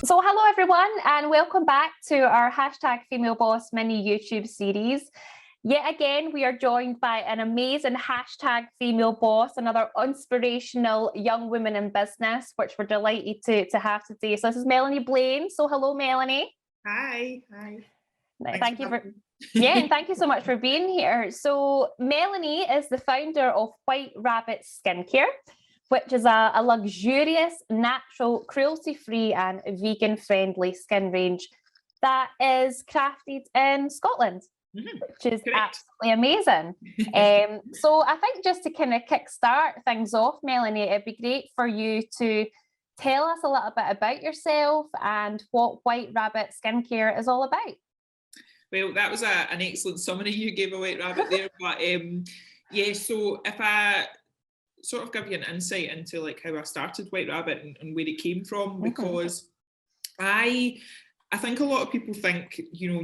So hello everyone and welcome back to our hashtag Female Boss mini YouTube series. Yet again, we are joined by an amazing hashtag Female Boss, another inspirational young woman in business, which we're delighted to have today. So this is Melanie Blane. So hello, Melanie. Hi. Thank you and thank you so much for being here. So Melanie is the founder of White Rabbit Skincare, which is a luxurious, natural, cruelty-free and vegan-friendly skin range that is crafted in Scotland, which is absolutely amazing. So I think just to kind of kickstart things off, Melanie, it'd be great for you to tell us a little bit about yourself and what White Rabbit Skincare is all about. Well, that was an excellent summary you gave a White Rabbit there. But yeah, so if I sort of give you an insight into like how I started White Rabbit and where it came from, because I think a lot of people think, you know,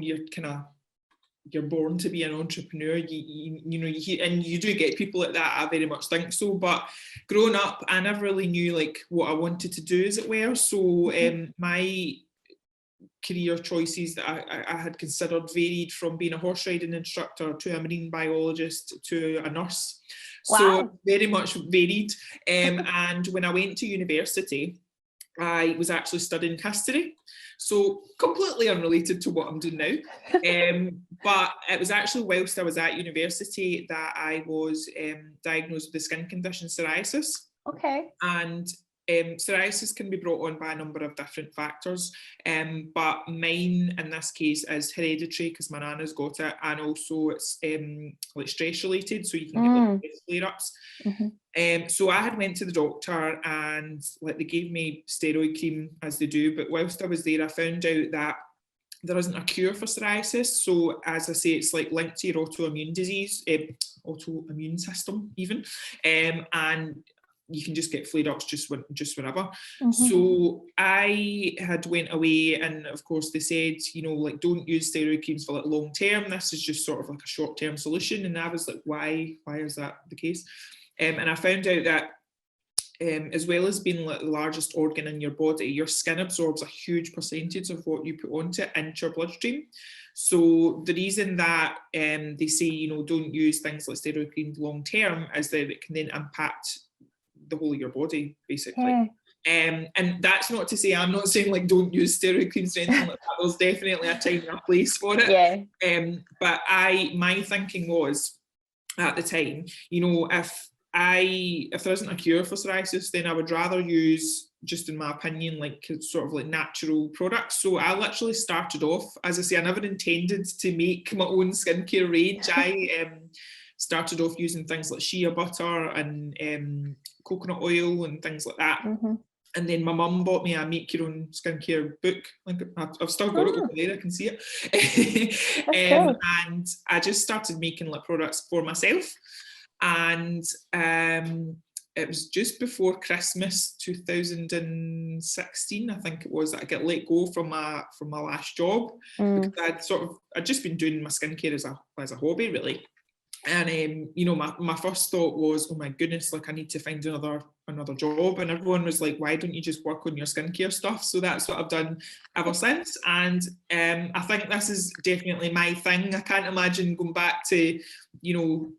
you're born to be an entrepreneur. And you do get people like that. I very much think so. But growing up, I never really knew like what I wanted to do, as it were. So my career choices that I had considered varied from being a horse riding instructor to a marine biologist to a nurse. Wow. So very much varied. And when I went to university, I was actually studying history. So completely unrelated to what I'm doing now. But it was actually whilst I was at university that I was diagnosed with the skin condition psoriasis. Okay. And psoriasis can be brought on by a number of different factors, but mine in this case is hereditary because my nana's got it, and also it's like stress related, so you can get like flare-ups. So I had went to the doctor and like they gave me steroid cream as they do, but whilst I was there I found out that there isn't a cure for psoriasis. So as I say, it's like linked to your autoimmune disease, autoimmune system even, and you can just get flare-ups just whenever. So I had went away, and of course they said, you know, like don't use steroid creams for like long term. This is just sort of like a short-term solution. And I was like, why is that the case? And I found out that as well as being like the largest organ in your body, your skin absorbs a huge percentage of what you put onto it into your bloodstream. So the reason that they say, you know, don't use things like steroid creams long term is that it can then impact the whole of your body, basically. And that's not to say, I'm not saying like don't use steroid creams or anything like that. There's definitely a time and a place for it. But my thinking was at the time, you know, if there isn't a cure for psoriasis, then I would rather use, just in my opinion, like sort of like natural products. So I literally started off, as I say, I never intended to make my own skincare range. I started off using things like shea butter and coconut oil and things like that. And then my mum bought me a make your own skincare book. Like I've still got it over there, I can see it. And I just started making like products for myself. And it was just before Christmas 2016, I think it was, that I got let go from my last job, because I'd just been doing my skincare as a hobby, really. And you know, my first thought was, oh my goodness, like I need to find another job. And everyone was like, why don't you just work on your skincare stuff? So that's what I've done ever since. And I think this is definitely my thing. I can't imagine going back to, you know,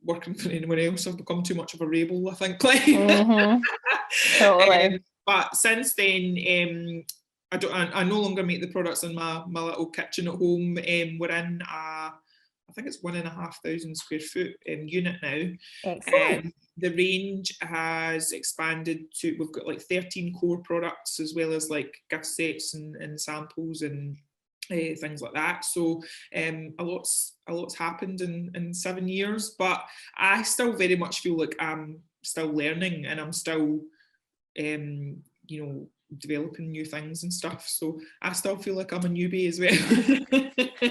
working for anyone else. I've become too much of a rebel, I think. Totally. But since then, I no longer make the products in my little kitchen at home. We're in I think it's 1,500 square foot unit now. The range has expanded to, we've got like 13 core products, as well as like gift sets and samples and things like that. So a lot's happened in 7 years, but I still very much feel like I'm still learning, and I'm still you know, developing new things and stuff. So I still feel like I'm a newbie as well.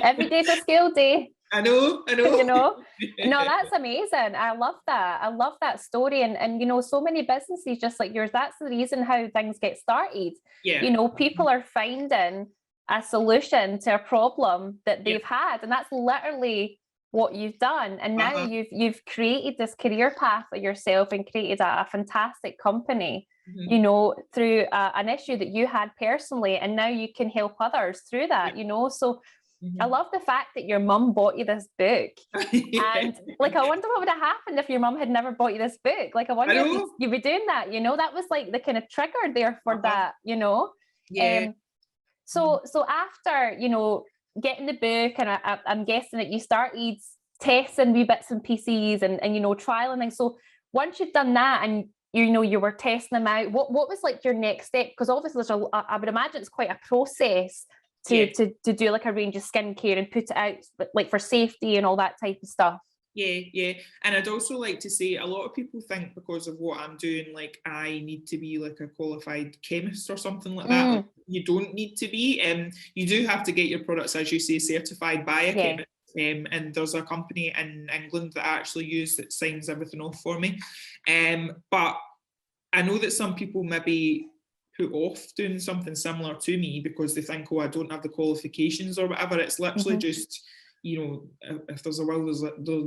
Every day's a skill day. I know. You know, no, that's amazing. I love that story. And you know, so many businesses just like yours, that's the reason how things get started. You know, people are finding a solution to a problem that they've had, and that's literally what you've done. And now you've created this career path for yourself and created a fantastic company. you know, through an issue that you had personally, and now you can help others through that, you know. So I love the fact that your mum bought you this book. And like, I wonder what would have happened if your mum had never bought you this book. Like, I wonder if you'd be doing that, you know. That was like the kind of trigger there for that, you know. So after, you know, getting the book, and I'm guessing that you started testing wee bits and pieces and you know, trialing things. So once you've done that and you know you were testing them out, what was like your next step? Because obviously I would imagine it's quite a process to do like a range of skincare and put it out like for safety and all that type of stuff. Yeah. And I'd also like to say, a lot of people think because of what I'm doing, like I need to be like a qualified chemist or something like that. Like, you don't need to be. You do have to get your products, as you say, certified by a chemist. And there's a company in England that I actually use that signs everything off for me. But I know that some people maybe put off doing something similar to me because they think, oh, I don't have the qualifications or whatever. It's literally just, you know, if there's a will,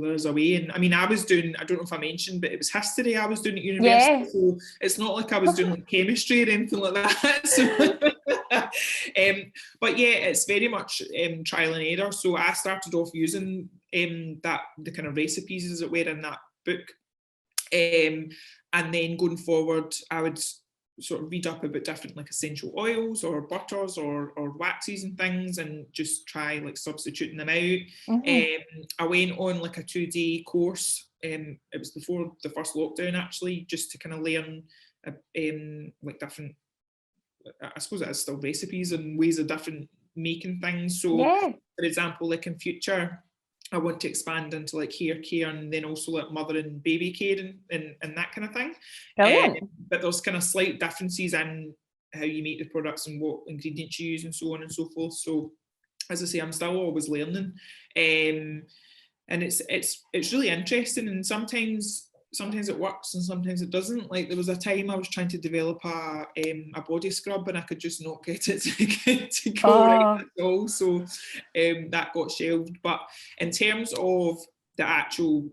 there's a way. And I mean, I was doing, I don't know if I mentioned, but it was history I was doing at university. So it's not like I was doing like chemistry or anything like that. So, but yeah, it's very much trial and error. So I started off using the kind of recipes, as it were, in that book. And then going forward, I would sort of read up about different like essential oils or butters or waxes and things, and just try like substituting them out. I went on like a 2-day course. It was before the first lockdown actually, just to kind of learn like different, I suppose it is still recipes and ways of different making things. So for example, like in future, I want to expand into like hair care and then also like mother and baby care and that kind of thing. But there's kind of slight differences in how you make the products and what ingredients you use and so on and so forth. So as I say, I'm still always learning. And it's really interesting, and sometimes it works and sometimes it doesn't. Like there was a time I was trying to develop a body scrub and I could just not get it to go right at all. So that got shelved. But in terms of the actual,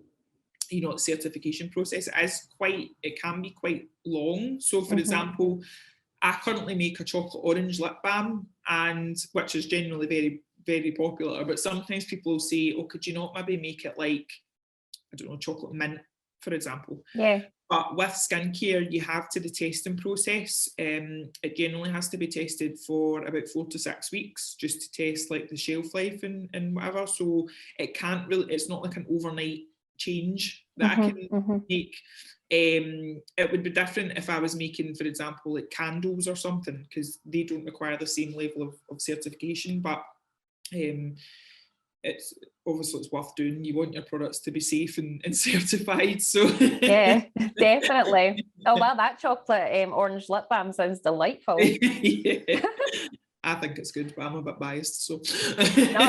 you know, certification process, it can be quite long. So for example, I currently make a chocolate orange lip balm, and which is generally very, very popular. But sometimes people will say, oh, could you not maybe make it like, I don't know, chocolate mint, for example. But with skincare, you have to the testing process. It generally has to be tested for about 4 to 6 weeks, just to test like the shelf life and whatever. So it can't really, it's not like an overnight change that I can make. It would be different if I was making, for example, like candles or something, because they don't require the same level of certification. But it's obviously it's worth doing. You want your products to be safe and certified. So yeah, definitely. Oh wow, that chocolate orange lip balm sounds delightful. I think it's good, but I'm a bit biased. So no,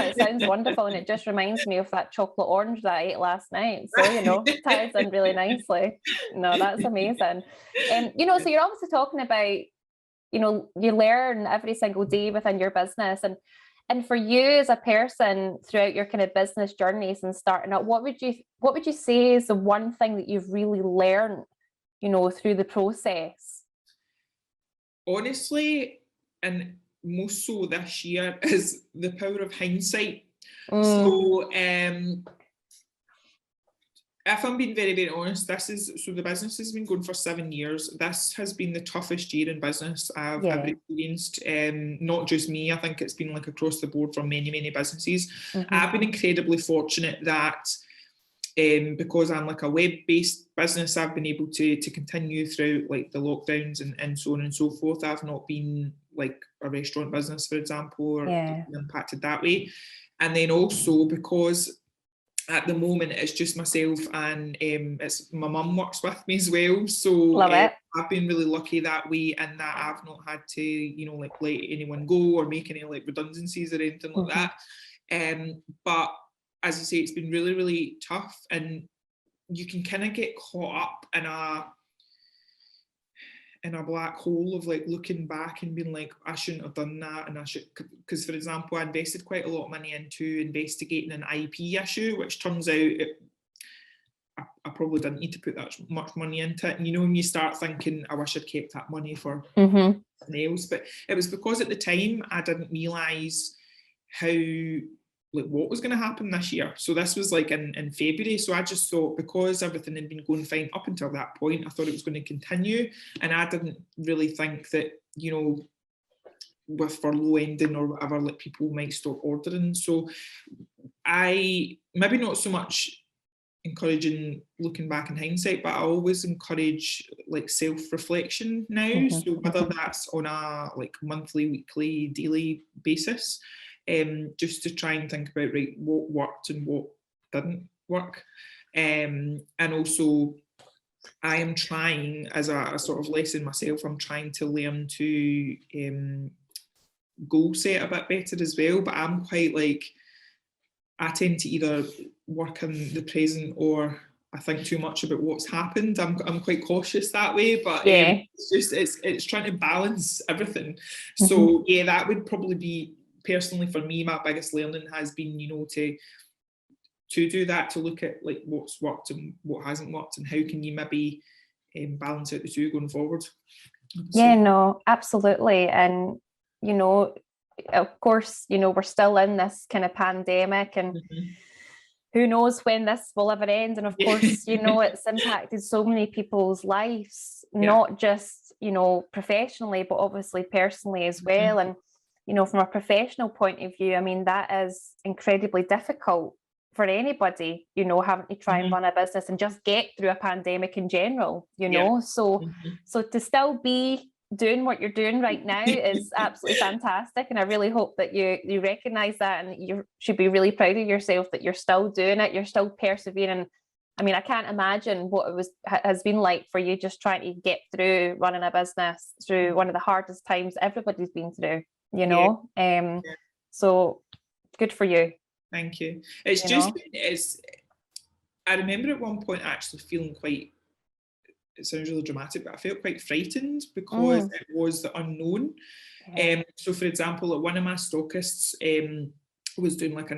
it sounds wonderful, and it just reminds me of that chocolate orange that I ate last night. So you know, ties in really nicely. No, that's amazing. You know, so you're obviously talking about, you know, you learn every single day within your business, and for you as a person throughout your kind of business journeys and starting out, what would you say is the one thing that you've really learned, you know, through the process? Honestly, and most so this year, is the power of hindsight. So if I'm being very, very honest, the business has been going for 7 years. This has been the toughest year in business I've ever experienced. Not just me, I think it's been like across the board for many, many businesses. I've been incredibly fortunate that because I'm like a web-based business, I've been able to continue throughout like the lockdowns and so on and so forth. I've not been like a restaurant business, for example, or impacted that way. And then also because at the moment it's just myself and it's my mum works with me as well. So I've been really lucky that way, in that I've not had to, you know, like let anyone go or make any like redundancies or anything like that. But as I say, it's been really, really tough, and you can kind of get caught up in a black hole of like looking back and being like, I shouldn't have done that, and I should, because for example, I invested quite a lot of money into investigating an IP issue, which turns out I probably didn't need to put that much money into it. And, you know, when you start thinking, I wish I'd kept that money for something else. But it was because at the time I didn't realise how, like, what was going to happen this year. So this was like in February. So I just thought, because everything had been going fine up until that point, I thought it was going to continue. And I didn't really think that, you know, with furlough ending or whatever, like, people might stop ordering. So I, maybe not so much encouraging looking back in hindsight, but I always encourage like self-reflection now. So whether that's on a like monthly, weekly, daily basis, just to try and think about, right, what worked and what didn't work. And also, I am trying, as a sort of lesson myself, I'm trying to learn to goal set a bit better as well. But I'm quite like, I tend to either work in the present or I think too much about what's happened. I'm quite cautious that way, but it's trying to balance everything. So yeah, that would probably be, personally for me, my biggest learning has been, you know, to do that, to look at like what's worked and what hasn't worked, and how can you maybe balance out the two going forward. Yeah, no, absolutely. And, you know, of course, you know, we're still in this kind of pandemic, and who knows when this will ever end. And of course, you know, it's impacted so many people's lives, not just, you know, professionally, but obviously personally as well. And, you know, from a professional point of view, I mean, that is incredibly difficult for anybody, you know, having to try and run a business and just get through a pandemic in general, you know. So to still be doing what you're doing right now is absolutely fantastic, and I really hope that you recognize that, and you should be really proud of yourself that you're still doing it, you're still persevering. I mean, I can't imagine what it has been like for you just trying to get through running a business through one of the hardest times everybody's been through, you know. So good for you. Thank you. It's I remember at one point actually feeling quite, it sounds really dramatic, but I felt quite frightened because it was the unknown. So for example, like, one of my stockists was doing like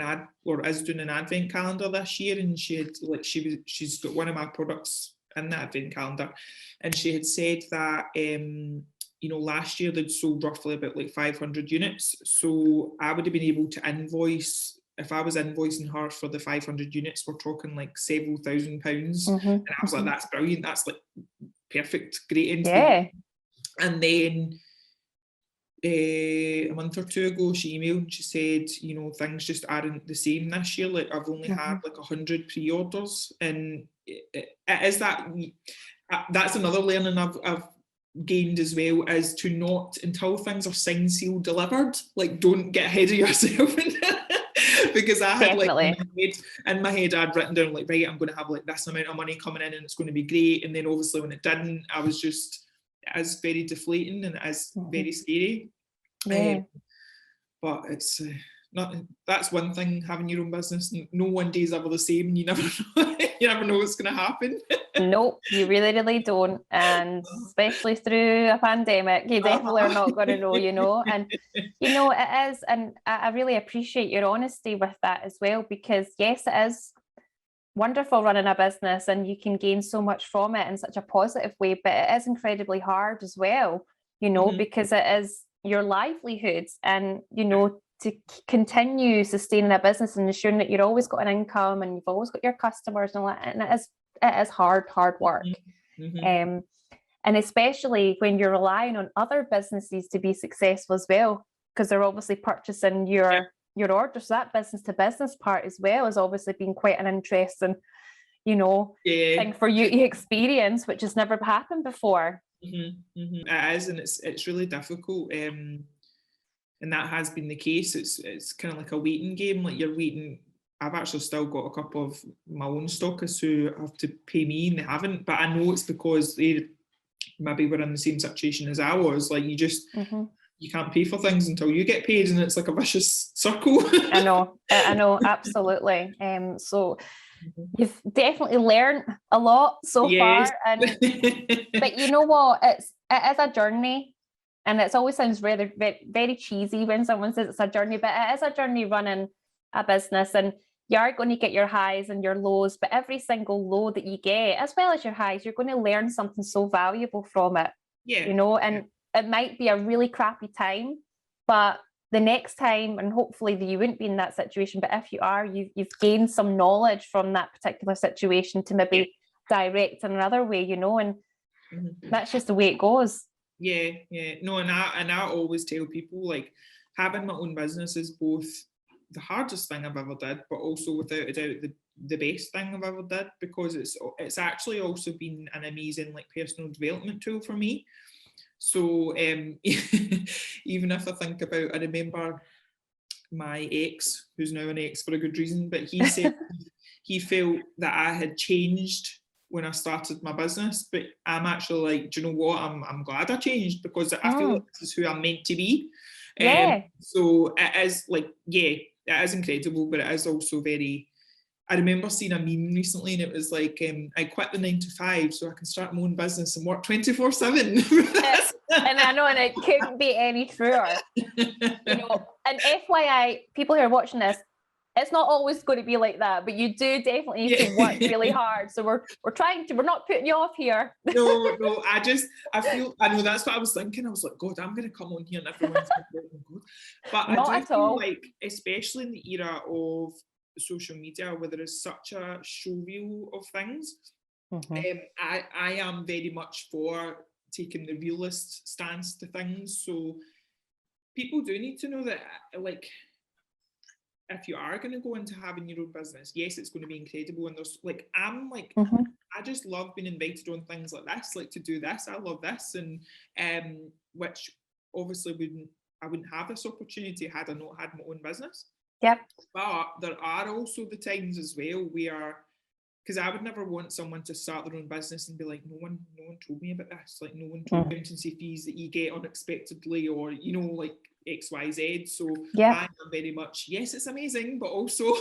is doing an advent calendar this year, and she had like, she's got one of my products in that advent calendar, and she had said that you know, last year they'd sold roughly about like 500 units. So I would have been able to invoice, if I was invoicing her for the 500 units, we're talking like several £1,000s. And I was like, that's brilliant. That's like perfect, great end to the year. And then a month or two ago, she emailed and she said, you know, things just aren't the same this year. Like, I've only had like 100 pre-orders. And that's another learning I've gained as well, is to not, until things are signed, sealed, delivered, like, don't get ahead of yourself. Because I had like in my head I'd written down like, right, I'm going to have like this amount of money coming in and it's going to be great. And then obviously when it didn't, I was just, it is very deflating and it is very scary. But it's not, that's one thing, having your own business, no one day is ever the same. You never know, you never know what's going to happen. Nope, you really don't. And especially through a pandemic, you definitely are not going to know, you know. And, you know, it is, and I really appreciate your honesty with that as well, because yes, it is wonderful running a business and you can gain so much from it in such a positive way, but it is incredibly hard as well, you know, because it is your livelihood, and, you know, to continue sustaining a business and ensuring that you're always got an income and you've always got your customers and all that, and it is hard work. And especially when you're relying on other businesses to be successful as well, because they're obviously purchasing your orders. So that business to business part as well has obviously been quite an interesting, you know, thing for you to experience, which has never happened before. It is, and it's really difficult. And that has been the case. It's kind of like a waiting game. Like, you're waiting. I've actually still got a couple of my own stockists who have to pay me and they haven't. But I know it's because they maybe were in the same situation as I was. Like, you just you can't pay for things until you get paid, and it's like a vicious circle. I know, absolutely. So you've definitely learned a lot so far, and but you know what? It is a journey. And it always sounds very cheesy when someone says it's a journey, but it is a journey running a business. And, you are going to get your highs and your lows, but every single low that you get, as well as your highs, you're going to learn something so valuable from it. Yeah. You know, and it might be a really crappy time, but the next time, and hopefully you wouldn't be in that situation, but if you are, you've gained some knowledge from that particular situation to maybe direct in another way, you know, and that's just the way it goes. Yeah. No, and I always tell people, like, having my own business is both the hardest thing I've ever did, but also without a doubt the best thing I've ever did, because it's actually also been an amazing, like, personal development tool for me. So even if I think about, I remember my ex, who's now an ex for a good reason, but he said he felt that I had changed when I started my business, but I'm actually like, do you know what? I'm glad I changed, because I feel like this is who I'm meant to be. So it is like, it is incredible, but it is also very. I remember seeing a meme recently, and it was like, I quit the 9 to 5 so I can start my own business and work 24/7. And I know, and it couldn't be any truer. You know, and FYI, people who are watching this, it's not always going to be like that, but you do definitely need to work really hard. So we're not putting you off here. No, I know that's what I was thinking. I was like, God, I'm going to come on here and everyone's going to go. But not I do feel all. like, especially in the era of social media where there is such a show reel of things, I am very much for taking the realist stance to things. So people do need to know that, like, if you are going to go into having your own business, yes, it's going to be incredible. And there's like, I just love being invited on things like this, like to do this. I love this, and which obviously I wouldn't have this opportunity had I not had my own business. Yep. But there are also the times as well where, because I would never want someone to start their own business and be like, no one told me about this. Like, no one told accountancy fees that you get unexpectedly, or, you know, like XYZ. So I am very much, yes, it's amazing, but also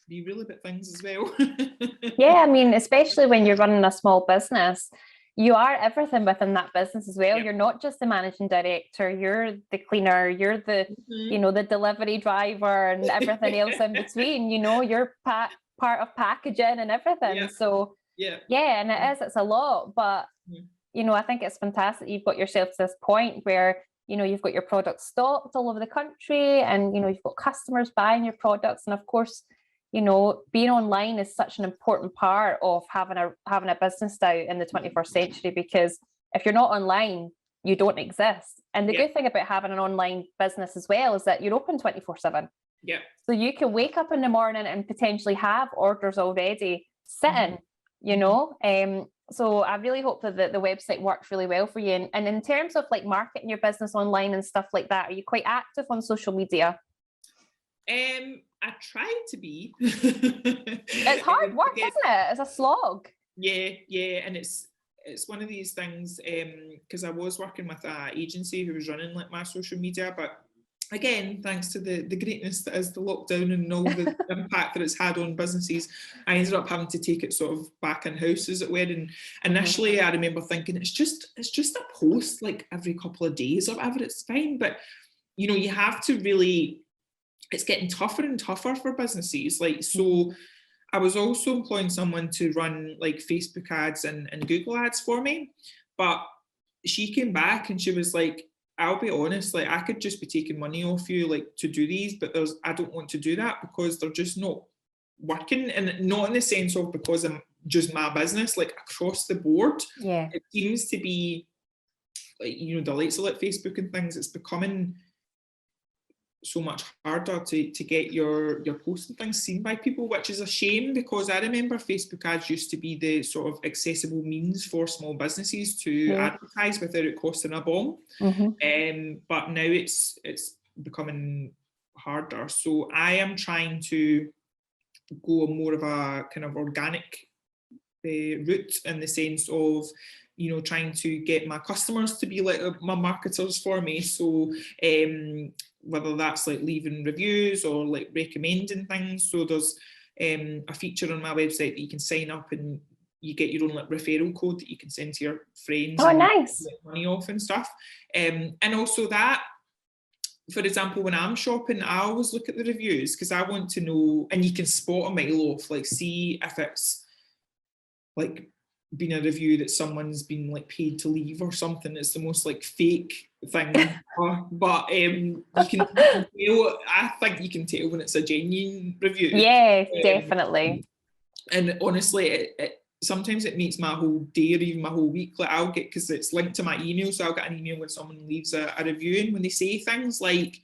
be real about things as well. I mean, especially when you're running a small business, you are everything within that business as well. You're not just the managing director, you're the cleaner, you're the you know, the delivery driver and everything else in between. You know, you're part of packaging and everything. So and it's a lot, but you know, I think it's fantastic you've got yourself to this point where, you know, you've got your products stocked all over the country, and, you know, you've got customers buying your products. And of course, you know, being online is such an important part of having a business now in the 21st century, because if you're not online, you don't exist. And the good thing about having an online business as well is that you're open 24/7. Yeah. So you can wake up in the morning and potentially have orders already sitting, you know. So I really hope that the website works really well for you. And in terms of like marketing your business online and stuff like that, are you quite active on social media? I try to be. It's hard work, isn't it? It's a slog. Yeah, and it's one of these things, because I was working with an agency who was running like my social media, but again, thanks to the greatness that is the lockdown and all the impact that it's had on businesses, I ended up having to take it sort of back in-house, as it were. And initially I remember thinking, it's just a post like every couple of days or whatever, it's fine. But, you know, you have to really, it's getting tougher and tougher for businesses. Like, so I was also employing someone to run like Facebook ads and Google ads for me. But she came back and she was like, I'll be honest, like, I could just be taking money off you, like, to do these, but I don't want to do that because they're just not working. And not in the sense of because I'm just my business, like across the board. It seems to be like, you know, the likes of like Facebook and things, it's becoming so much harder to get your posts and things seen by people, which is a shame, because I remember Facebook ads used to be the sort of accessible means for small businesses to advertise without it costing a bomb. But now it's becoming harder. So I am trying to go more of a kind of organic route, in the sense of, you know, trying to get my customers to be like my marketers for me. So whether that's like leaving reviews or like recommending things. So there's a feature on my website that you can sign up and you get your own like referral code that you can send to your friends. Oh, nice. Get money off and stuff. And also that for example, when I'm shopping, I always look at the reviews because I want to know, and you can spot a mile off, like see if it's like been a review that someone's been like paid to leave or something. It's the most like fake thing. But you can tell, I think you can tell when it's a genuine review. Yeah, definitely. And honestly, sometimes it makes my whole day or even my whole week. Like I'll get, because it's linked to my email, so I'll get an email when someone leaves a review, and when they say things like,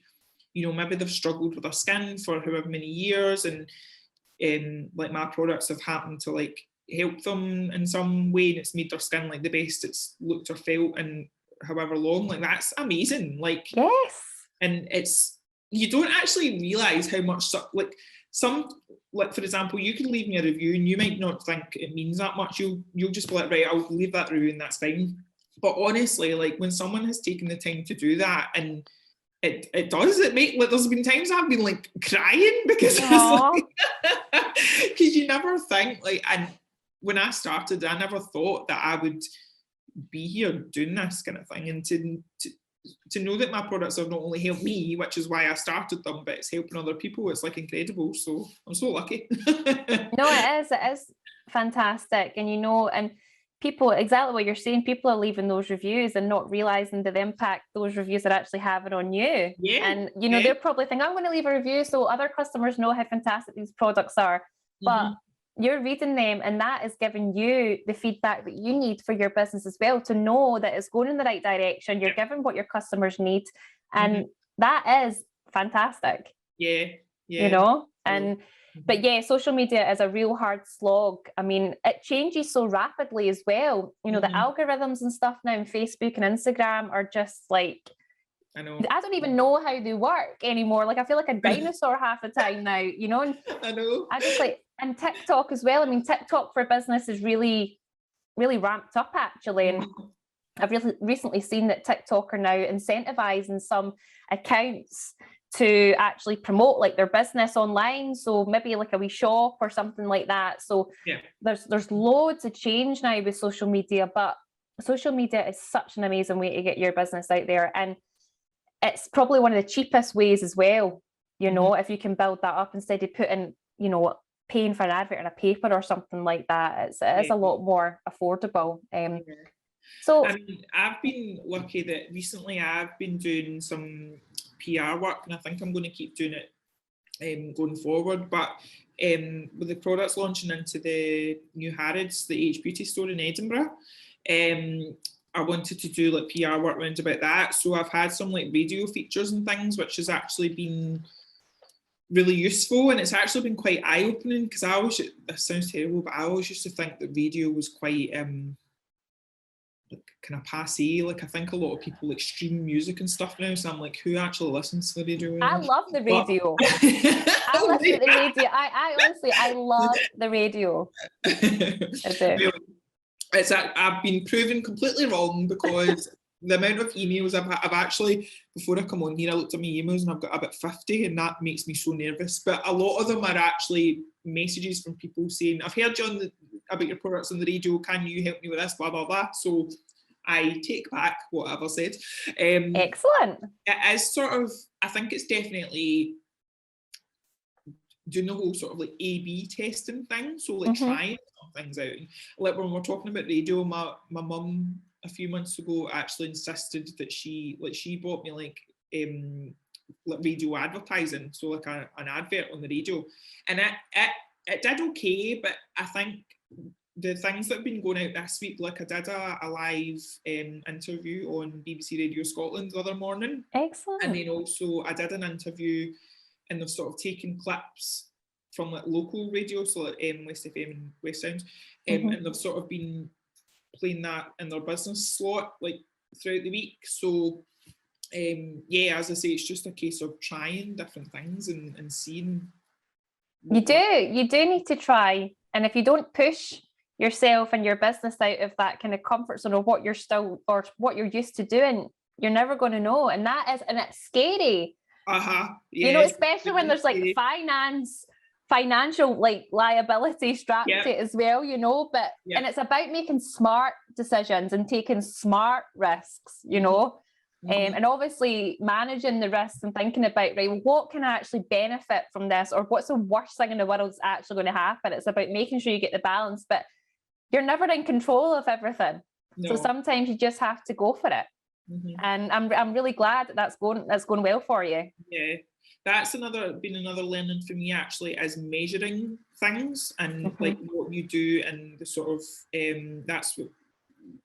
you know, maybe they've struggled with their skin for however many years, and like my products have happened to like help them in some way, and it's made their skin like the best it's looked or felt in however long. Like that's amazing. Like, yes. And it's, you don't actually realize how much, like some, like for example, you can leave me a review and you might not think it means that much. You'll just be like, right, I'll leave that review and that's fine. But honestly, like when someone has taken the time to do that, and it does, it make, like there's been times I've been like crying because because you never think, like, and when I started, I never thought that I would be here doing this kind of thing, and to know that my products have not only helped me, which is why I started them, but it's helping other people. It's like incredible. So I'm so lucky. No, it is fantastic. And you know, and people, exactly what you're saying, people are leaving those reviews and not realizing the impact those reviews are actually having on you. Yeah. And you know, they're probably thinking, I'm going to leave a review so other customers know how fantastic these products are. But you're reading them, and that is giving you the feedback that you need for your business as well, to know that it's going in the right direction. You're giving what your customers need, and that is fantastic. Yeah. You know, and but yeah, social media is a real hard slog. I mean, it changes so rapidly as well. You know, the algorithms and stuff now in Facebook and Instagram are just like, I don't even know how they work anymore. Like I feel like a dinosaur half the time now, you know. And I know. I just like, and TikTok as well. I mean, TikTok for business is really, really ramped up actually. And I've really recently seen that TikTok are now incentivizing some accounts to actually promote like their business online. So maybe like a wee shop or something like that. So there's loads of change now with social media, but social media is such an amazing way to get your business out there. And it's probably one of the cheapest ways as well, you know, if you can build that up instead of putting, you know, paying for an advert in a paper or something like that. It is a lot more affordable. So I mean, I've been lucky that recently I've been doing some PR work, and I think I'm going to keep doing it going forward. But with the products launching into the New Harrods, the H Beauty store in Edinburgh, I wanted to do like PR work around about that. So I've had some like radio features and things, which has actually been really useful, and it's actually been quite eye-opening, because I always, this sounds terrible, but I always used to think that radio was quite like kind of passé. Like I think a lot of people like stream music and stuff now, so I'm like, who actually listens to the radio? I love the radio. I listen to the radio. I honestly, I love the radio. I've been proven completely wrong, because the amount of emails I've actually, before I come on here, I looked at my emails and I've got about 50, and that makes me so nervous. But a lot of them are actually messages from people saying, I've heard you about your products on the radio, can you help me with this, blah, blah, blah. So I take back what I've said. Excellent. It is sort of, I think it's definitely doing the whole sort of like A/B testing thing. So like trying things out. Like when we're talking about radio, my mum a few months ago actually insisted that she bought me like radio advertising, so like an advert on the radio, and it did okay. But I think the things that have been going out this week, like I did a live interview on BBC Radio Scotland the other morning. Excellent. And then also I did an interview, and they've sort of taken clips from like local radio, so like West FM and West Sounds, and they've sort of been playing that in their business slot like throughout the week. So as I say, it's just a case of trying different things and seeing. You do need to try, and if you don't push yourself and your business out of that kind of comfort zone of what you're used to doing, you're never going to know. And it's scary. You know, especially when there's like financial like liability strapped to it as well, you know, but and it's about making smart decisions and taking smart risks, you know. And obviously managing the risks and thinking about, right, well, what can I actually benefit from this, or what's the worst thing in the world that's actually going to happen? It's about making sure you get the balance, but you're never in control of everything. No. So sometimes you just have to go for it. And I'm really glad that's going well for you. Yeah, that's been another learning for me actually, is measuring things and like what you do, and the sort of that's what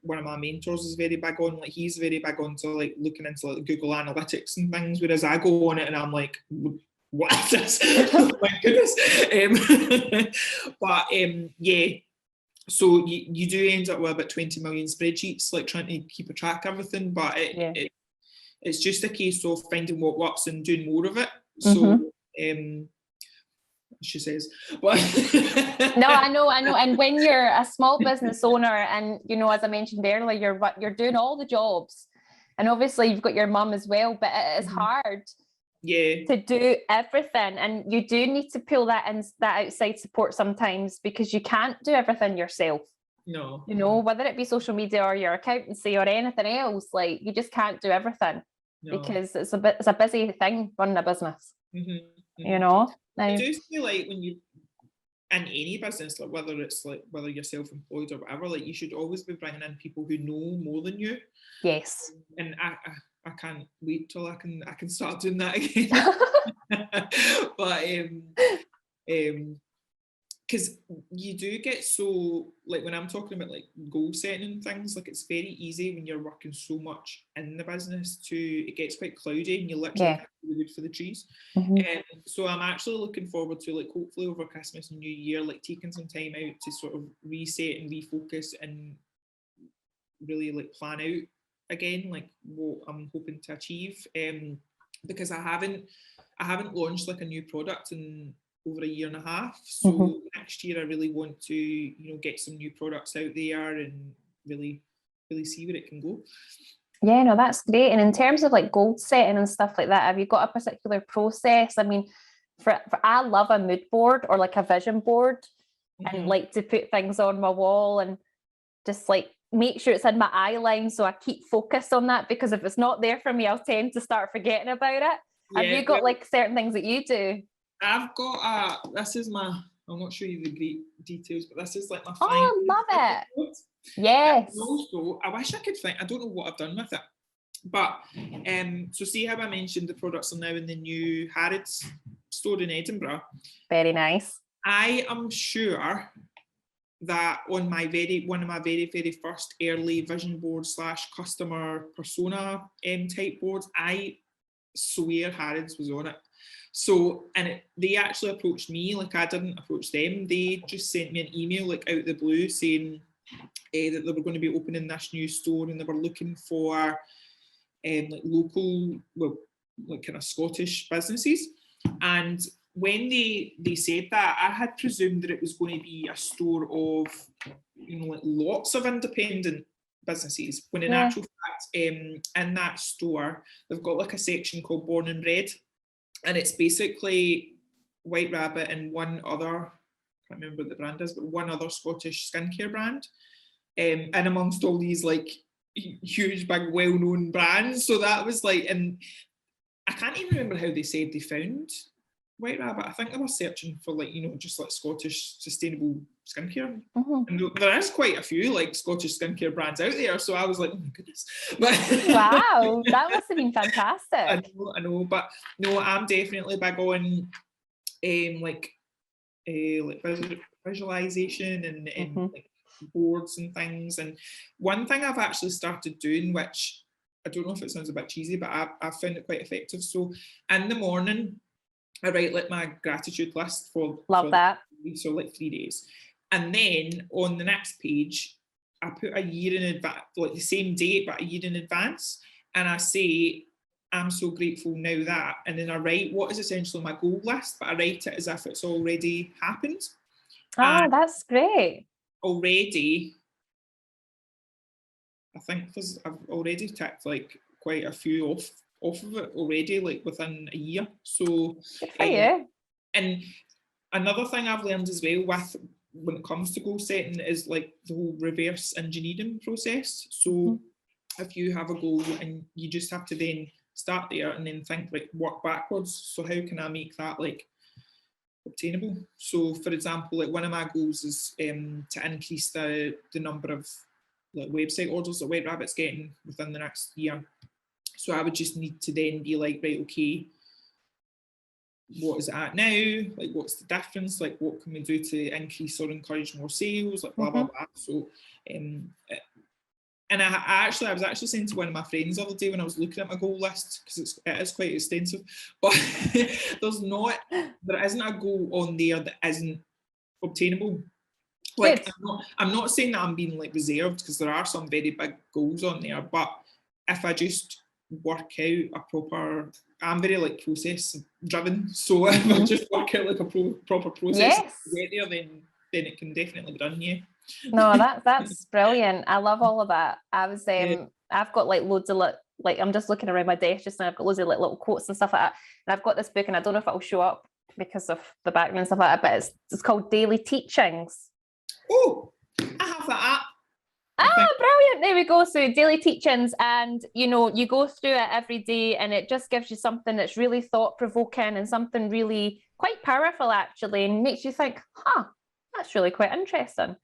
one of my mentors is very big on. Like, he's very big on to like looking into like Google Analytics and things, whereas I go on it and I'm like, what is this? Oh my goodness. But yeah, so you do end up with about 20 million spreadsheets, like trying to keep a track of everything, but it's just a case of finding what works and doing more of it. So she says, but no, I know. And when you're a small business owner, and you know, as I mentioned earlier, you're doing all the jobs, and obviously you've got your mum as well, but it is hard to do everything, and you do need to pull that outside support sometimes, because you can't do everything yourself. No, you know, whether it be social media or your accountancy or anything else, like, you just can't do everything. Because it's a busy thing running a business. You know, I do feel like when you in any business, like whether you're self-employed or whatever, like you should always be bringing in people who know more than you. Yes. And I can't wait till I can start doing that again. But because you do get so, like, when I'm talking about like goal setting and things, like, it's very easy when you're working so much in the business it gets quite cloudy, and you literally can't see the wood for the trees. So I'm actually looking forward to, like, hopefully over Christmas and New Year, like taking some time out to sort of reset and refocus and really like plan out again, like what I'm hoping to achieve. Because I haven't launched like a new product in over a year and a half. So next year I really want to, you know, get some new products out there and really see where it can go. Yeah, no, that's great. And in terms of like goal setting and stuff like that, have you got a particular process? I mean, for I love a mood board or like a vision board, and like to put things on my wall and just like make sure it's in my eye line, so I keep focused on that, because if it's not there for me, I'll tend to start forgetting about it. Have you got like certain things that you do? I've got this is my, I'll not show you the great details, but this is like my I love it. Yes. And also, I wish I could find, I don't know what I've done with it, but so see how I mentioned the products are now in the new Harrods store in Edinburgh. Very nice. I am sure that on my one of my very first early vision board / customer persona type boards, I swear Harrods was on it. So, and they actually approached me, like I didn't approach them. They just sent me an email like out of the blue saying that they were going to be opening this new store, and they were looking for like local, well, like kind of Scottish businesses. And when they said that, I had presumed that it was going to be a store of, you know, like lots of independent businesses, when in actual fact, in that store, they've got like a section called Born and Bred, and it's basically White Rabbit and one other, I can't remember what the brand is, but one other Scottish skincare brand, and amongst all these like huge, big, well-known brands. So that was like, and I can't even remember how they said they found White Rabbit. I think they were searching for like, you know, just like Scottish sustainable skincare. And there is quite a few like Scottish skincare brands out there. So I was like, oh my goodness. But wow, that must have been fantastic. I know, but no, I'm definitely big on like visualization and like boards and things. And one thing I've actually started doing, which I don't know if it sounds a bit cheesy, but I've found it quite effective. So in the morning, I write like my gratitude list for that. So like 3 days. And then on the next page, I put a year in advance, like the same date, but a year in advance. And I say, I'm so grateful now that, and then I write what is essentially my goal list, but I write it as if it's already happened. Oh, that's great. Already, I think I've already ticked like quite a few off of it already, like within a year. So good for you. And another thing I've learned as well with when it comes to goal setting is like the whole reverse engineering process. So if you have a goal and you just have to then start there and then think, like, work backwards. So how can I make that like obtainable? So for example, like one of my goals is to increase the number of like website orders that White Rabbit's getting within the next year. So I would just need to then be like, right, okay, what is it at now? Like, what's the difference? Like, what can we do to increase or encourage more sales? Like, blah, blah, blah. So, and I was actually saying to one of my friends the other day when I was looking at my goal list, because it is quite extensive, but there isn't a goal on there that isn't obtainable. Like, I'm not saying that I'm being like reserved, because there are some very big goals on there, but if I just work out a proper, I'm very like process driven, so if I just work out like a proper process to get there, then it can definitely be done. Yeah. No, that's brilliant. I love all of that. I've got like loads of like I'm just looking around my desk just now. I've got loads of like little quotes and stuff like that. And I've got this book, and I don't know if it'll show up because of the background and stuff like that, but it's called Daily Teachings. Oh, I have that app. Brilliant. There we go. So Daily Teachings, and you go through it every day, and it just gives you something that's really thought-provoking and something really quite powerful actually, and makes you think, that's really quite interesting.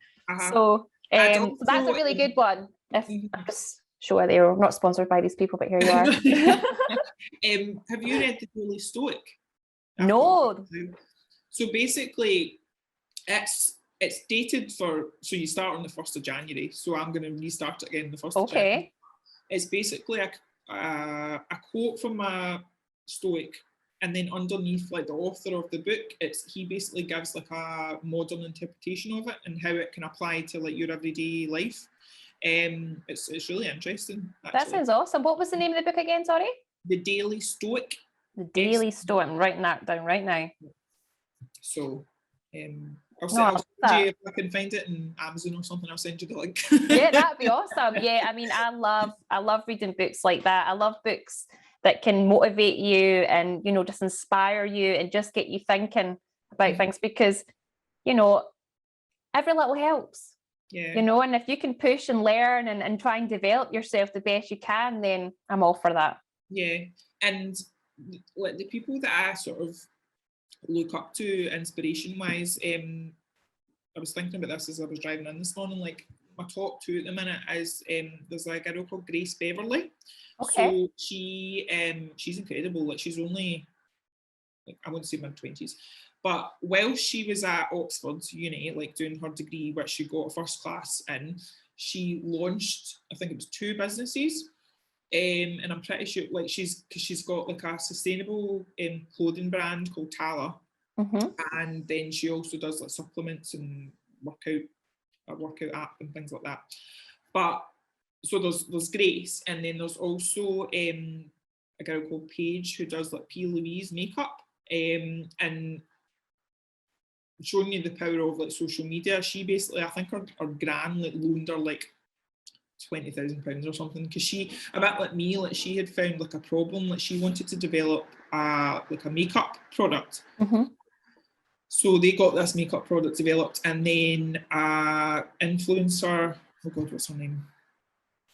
So that's a really good one. I'm just sure they're not sponsored by these people, but here you are. Have you read The Daily Stoic? No. So basically, it's dated so you start on the 1st of January. So I'm going to restart it again the 1st of January. It's basically a quote from a Stoic, and then underneath, like the author of the book, he basically gives like a modern interpretation of it and how it can apply to like your everyday life. It's really interesting, actually. That sounds awesome. What was the name of the book again? Sorry. The Daily Stoic. The Daily Stoic. I'm writing that down right now. So, I'll send you, if I can find it in Amazon or something, I'll send you the link. Yeah, that'd be awesome. Yeah, I mean, I love reading books like that. I love books that can motivate you and, just inspire you and just get you thinking about things, because, every little helps. Yeah. And if you can push and learn and try and develop yourself the best you can, then I'm all for that. Yeah. And like the people that I sort of look up to inspiration wise, I was thinking about this as I was driving in this morning. Like, my top two at the minute is there's a girl called Grace Beverly. Okay. So she's incredible. Like, she's only, like, I wouldn't say mid-20s, but while she was at Oxford Uni, like doing her degree, which she got a first class in, she launched, I think it was 2 businesses. And I'm pretty sure, like, she's got like a sustainable clothing brand called Tala, and then she also does like supplements and a workout app and things like that. But so there's Grace, and then there's also a girl called Paige who does like P. Louise makeup, and showing you the power of like social media. She basically, I think her gran like loaned her like £20,000 or something, because she, a bit like me, like she had found like a problem, like she wanted to develop like a makeup product. So they got this makeup product developed, and then influencer, oh god, what's her name?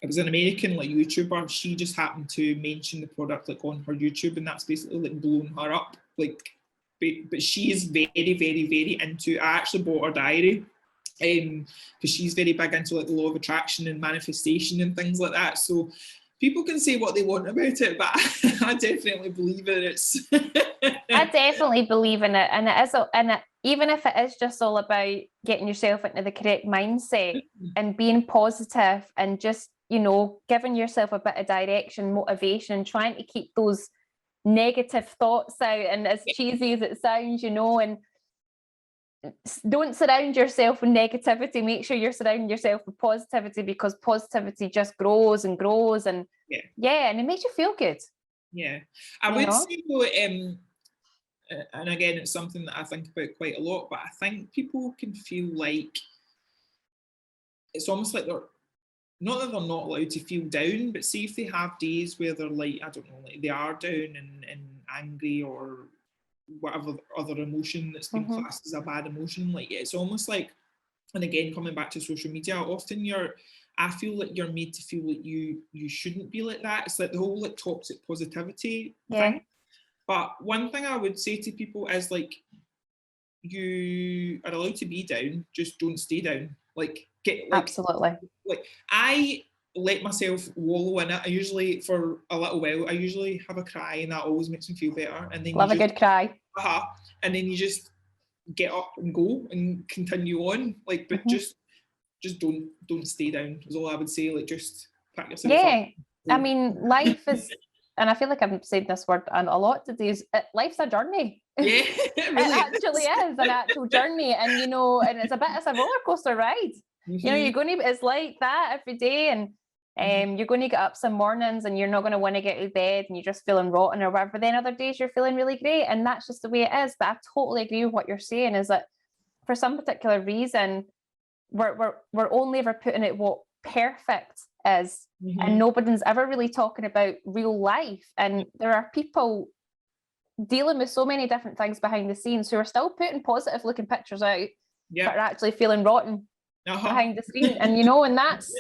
It was an American like YouTuber. She just happened to mention the product like on her YouTube, and that's basically like blown her up. Like, but she is very, very, very into. I actually bought her diary, because she's very big into like the law of attraction and manifestation and things like that. So people can say what they want about it, but I definitely believe in it. I definitely believe in it, and even if it is just all about getting yourself into the correct mindset and being positive and just giving yourself a bit of direction, motivation, trying to keep those negative thoughts out, and as cheesy as it sounds, and don't surround yourself with negativity. Make sure you're surrounding yourself with positivity, because positivity just grows and grows, and and it makes you feel good. Yeah, I would say though, and again, it's something that I think about quite a lot, but I think people can feel like it's almost like they're not that they're not allowed to feel down, but see if they have days where they're like, I don't know, like they are down and angry or whatever other emotion that's been classed as a bad emotion, like it's almost like, and again, coming back to social media, often I feel like you're made to feel like you shouldn't be like that. It's like the whole like toxic positivity thing. But one thing I would say to people is like, you are allowed to be down, just don't stay down. Like get like Absolutely. Like I let myself wallow in it. I usually, for a little while, I usually have a cry, and that always makes me feel better. And then Love you a good cry. and then you just get up and go and continue on. Like, but just don't stay down is all I would say. Like, just pick yourself up. I mean, life is, and I feel like I'm saying this word and a lot today, is life's a journey. Yeah, it really actually is an actual journey. And, you know, and it's a roller coaster ride. You know, you're going to, it's like that every day. And you're going to get up some mornings and you're not going to want to get out of bed and you're just feeling rotten or whatever. Then other days you're feeling really great. And that's just the way it is. But I totally agree with what you're saying, is that for some particular reason, we're only ever putting it what perfect is. And nobody's ever really talking about real life. And there are people dealing with so many different things behind the scenes who are still putting positive looking pictures out, but are actually feeling rotten behind the screen. And, you know, and that's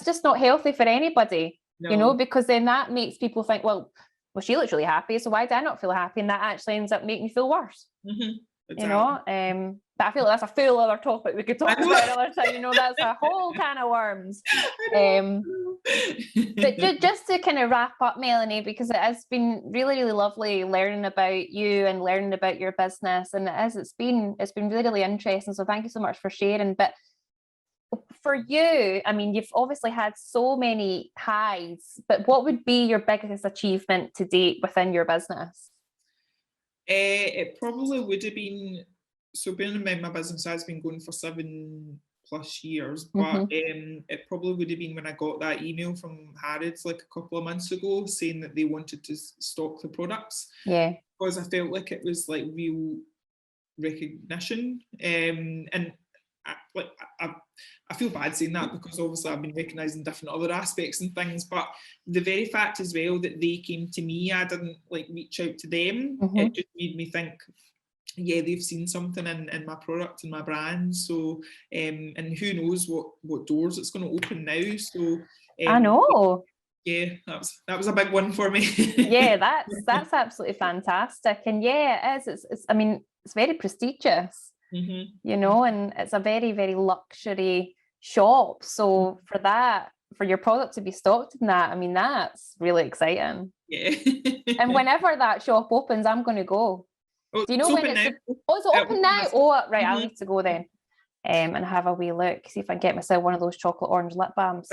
just not healthy for anybody, you know, because then that makes people think, well, she looks really happy, so why do I not feel happy? And that actually ends up making you feel worse. Exactly. You know, but I feel like that's a full other topic we could talk about another time. You know, that's a whole can of worms. But just to kind of wrap up, Melanie, because it has been really, really lovely learning about you and learning about your business, and it's been really, really interesting. So thank you so much for sharing. But for you, I mean, you've obviously had so many highs, but what would be your biggest achievement to date within your business? It probably would have been, so bearing in mind my business has been going for 7+ years, but it probably would have been when I got that email from Harrods like a couple of months ago saying that they wanted to stock the products. Yeah. Because I felt like it was like real recognition. And I feel bad saying that because obviously I've been recognised in different other aspects and things, but the very fact as well that they came to me, I didn't like reach out to them, it just made me think, yeah, they've seen something in my product and my brand. So and who knows what doors it's going to open now. So I know. Yeah, that was a big one for me. Yeah, that's absolutely fantastic. And yeah, it is. It's I mean, it's very prestigious. You know, and it's a very, very luxury shop. So for your product to be stocked in that, I mean, that's really exciting. Yeah. And whenever that shop opens, I'm going to go. Do you know when it's? Oh, is it open now? Oh, right. I'll need to go then, and have a wee look, see if I can get myself one of those chocolate orange lip balms.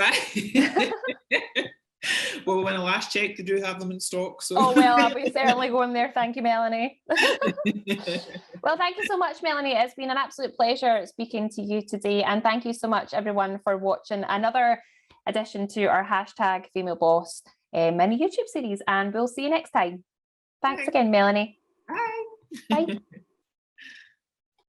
Well, when I last checked, they do have them in stock. So. Oh, well, I'll be certainly going there. Thank you, Melanie. Well, thank you so much, Melanie. It's been an absolute pleasure speaking to you today. And thank you so much, everyone, for watching another edition to our #FemaleBoss mini YouTube series. And we'll see you next time. Thanks again, Melanie. Bye. Bye.